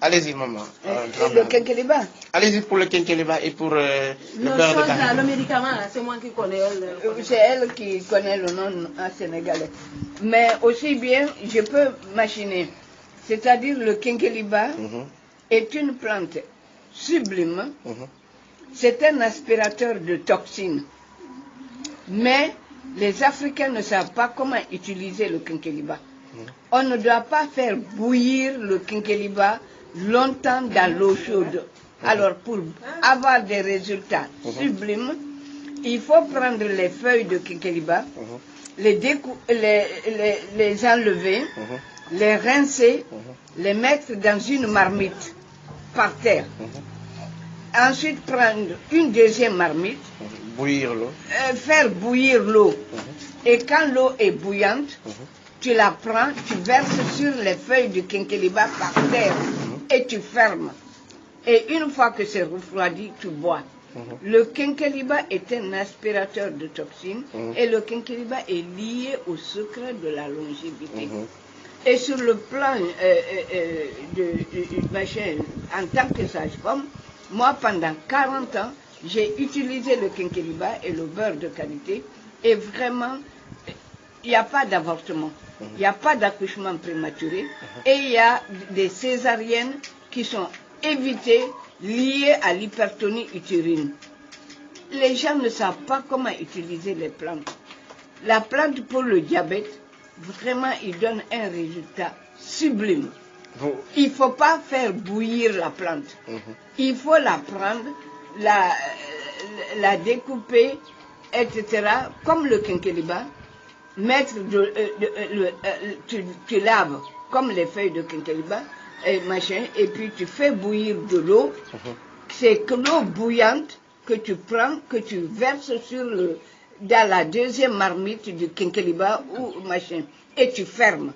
Allez-y, maman. Le quinqueliba. Allez-y pour le quinqueliba et pour le beurre de karité. Le médicament, c'est moi qui connais. C'est elle qui connaît le nom en sénégalais. Mais aussi bien, je peux machiner. C'est-à-dire le quinqueliba est une plante sublime. C'est un aspirateur de toxines. Mais les Africains ne savent pas comment utiliser le quinqueliba. On ne doit pas faire bouillir le quinqueliba longtemps dans l'eau chaude. Alors, pour avoir des résultats sublimes, il faut prendre les feuilles de quinqueliba, les enlever, les rincer, les mettre dans une marmite par terre. Ensuite, prendre une deuxième marmite, bouillir l'eau, faire bouillir l'eau. Et quand l'eau est bouillante, tu la prends, tu verses sur les feuilles de quinqueliba par terre et tu fermes. Et une fois que c'est refroidi, tu bois. Le quinqueliba est un aspirateur de toxines et le quinqueliba est lié au secret de la longévité. Et sur le plan en tant que sage-femme, moi pendant 40 ans, j'ai utilisé le quinqueliba et le beurre de karité et vraiment, il n'y a pas d'avortement. Il n'y a pas d'accouchement prématuré et il y a des césariennes qui sont évitées liées à l'hypertonie utérine. Les gens ne savent pas comment utiliser les plantes. La plante pour le diabète, vraiment, il donne un résultat sublime. Il ne faut pas faire bouillir la plante. Il faut la prendre, la découper, etc., comme le quinqueliba. Mettre tu laves comme les feuilles de quinqueliba et machin, et puis tu fais bouillir de l'eau. C'est que l'eau bouillante que tu prends, que tu verses dans la deuxième marmite du quinqueliba ou machin, et tu fermes.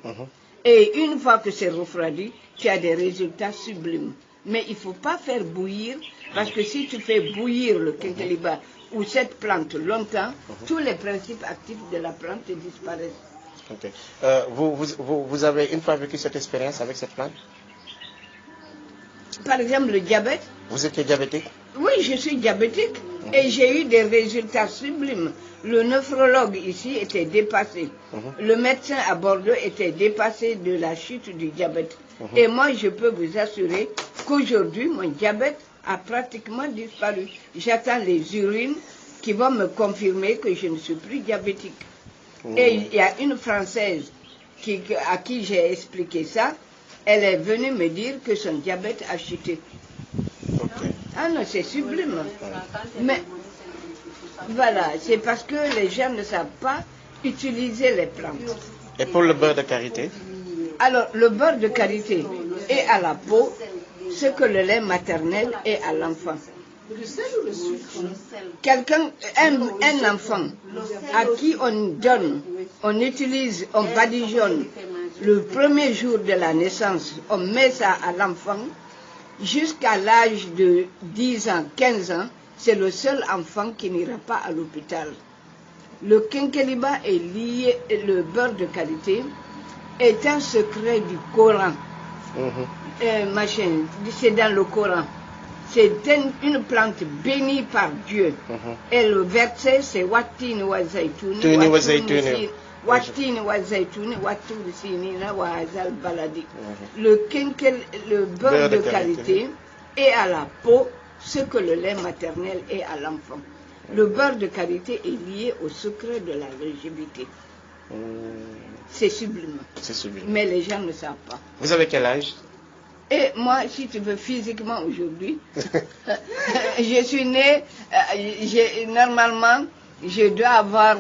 Et une fois que c'est refroidi, tu as des résultats sublimes. Mais il ne faut pas faire bouillir, parce que si tu fais bouillir le quinqueliba ou cette plante longtemps, tous les principes actifs de la plante disparaissent. Okay. Vous avez une fois vécu cette expérience avec cette plante? Par exemple, le diabète. Vous étiez diabétique? Oui, je suis diabétique et j'ai eu des résultats sublimes. Le nephrologue ici était dépassé. Le médecin à Bordeaux était dépassé de la chute du diabète. Et moi, je peux vous assurer qu'aujourd'hui, mon diabète a pratiquement disparu. J'attends les urines qui vont me confirmer que je ne suis plus diabétique. Et il y a une Française à qui j'ai expliqué ça. Elle est venue me dire que son diabète a chuté. Ah non, c'est sublime. Mais voilà, c'est parce que les gens ne savent pas utiliser les plantes. Et pour le beurre de karité? Alors, le beurre de karité est à la peau ce que le lait maternel est à l'enfant. Un enfant à qui on donne, on utilise, on badigeonne le premier jour de la naissance, on met ça à l'enfant, jusqu'à l'âge de 10 ans, 15 ans, c'est le seul enfant qui n'ira pas à l'hôpital. Le quinqueliba est lié, le beurre de karité est un secret du Coran. C'est dans le Coran. C'est une plante bénie par Dieu. Et le verset, c'est Wattin wa zaytuni, Wattin wa zaytuni, Wattur sinina wa hazal baladi. Le beurre de karité est à la peau ce que le lait maternel est à l'enfant. Le beurre de karité est lié au secret de la longévité. C'est sublime. Mais les gens ne savent pas. Vous avez quel âge? Et moi, si tu veux, physiquement aujourd'hui, je suis née, normalement, je dois avoir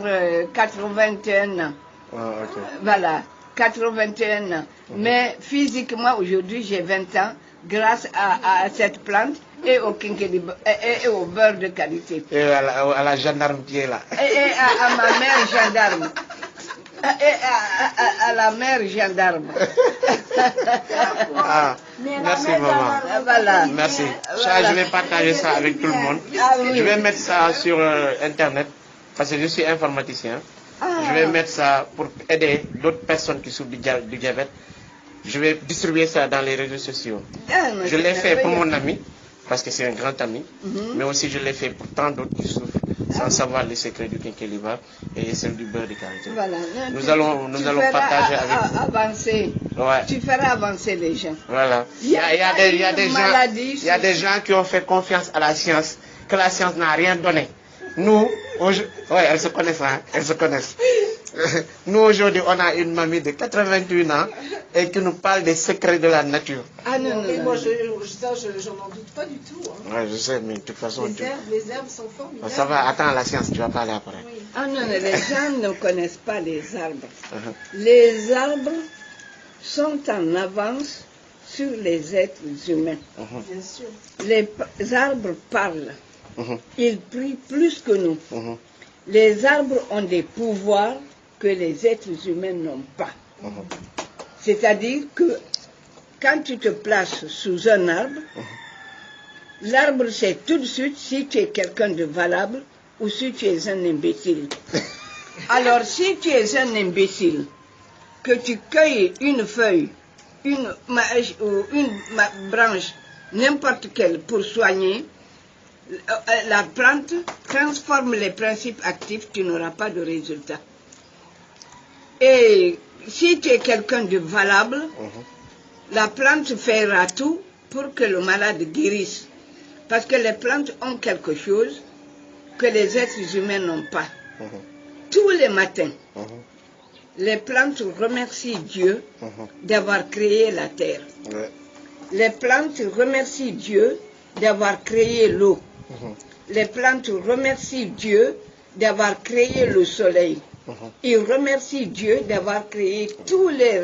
81 ans. Voilà, 81 ans. Mais physiquement, aujourd'hui, j'ai 20 ans, grâce à cette plante et au quinqueliba et au beurre de karité. Et à la gendarme qui est là. Et à ma mère gendarme. Et à la mère gendarme. Merci maman. Voilà. Merci. Je vais partager ça avec tout le monde. Je vais mettre ça sur Internet parce que je suis informaticien. Je vais mettre ça pour aider d'autres personnes qui souffrent du diabète. Je vais distribuer ça dans les réseaux sociaux. Ah, mais Je c'est l'ai fait pour merveilleux. mon ami, parce que c'est un grand ami, mais aussi je l'ai fait pour tant d'autres qui souffrent, sans savoir les secrets du quinquelibre et celle du beurre de karité. Voilà. Non, Nous allons feras partager avec vous. avancer. Ouais. Tu feras avancer les gens. Voilà. Il y a des gens qui ont fait confiance à la science, que la science n'a rien donné. Nous, ouais, elles se connaissent, hein, elles se connaissent. Nous, aujourd'hui, on a une mamie de 81 ans et qui nous parle des secrets de la nature. Ah non, non, Mais non. moi, j'en doute pas du tout. Hein. Ouais, je sais, mais de toute façon, Les herbes sont formidables. ça va, attends la science, tu vas parler après. Oui. Ah non, non, les gens ne connaissent pas les arbres. Uh-huh. Les arbres sont en avance sur les êtres humains. Bien sûr. Les arbres parlent. Mhm. Ils prient plus que nous. Mhm. Les arbres ont des pouvoirs que les êtres humains n'ont pas. Mhm. C'est-à-dire que quand tu te places sous un arbre, l'arbre sait tout de suite si tu es quelqu'un de valable ou si tu es un imbécile. Alors si tu es un imbécile, que tu cueilles une feuille, une branche, n'importe quelle pour soigner, la plante transforme les principes actifs, tu n'auras pas de résultat. Et si tu es quelqu'un de valable, la plante fera tout pour que le malade guérisse. Parce que les plantes ont quelque chose que les êtres humains n'ont pas. Tous les matins, les plantes remercient Dieu d'avoir créé la terre. Ouais. Les plantes remercient Dieu d'avoir créé l'eau. Les plantes remercient Dieu d'avoir créé le soleil. Ils remercient Dieu d'avoir créé tous les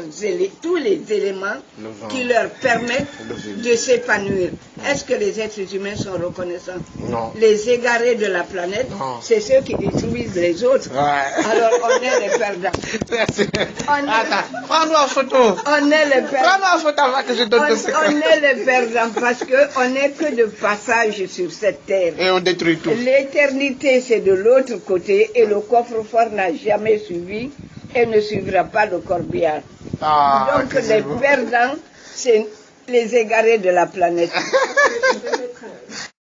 éléments Le vent. qui leur permettent Le vide. de s'épanouir. Est-ce que les êtres humains sont reconnaissants? Non. Les égarés de la planète, Non. c'est ceux qui détruisent les autres. Ouais. Alors on est les perdants. Merci. On- Attends, prends-nous en photo. On est les perdants. Prends-nous en photo avant que je donne le On secret. est les perdants parce qu'on n'est que de passage sur cette terre. Et on détruit tout. L'éternité, c'est de l'autre côté et le coffre-fort n'a jamais suivi et ne suivra pas le corbillard. Ah, Donc que c'est les beau. perdants, c'est les égarés de la planète.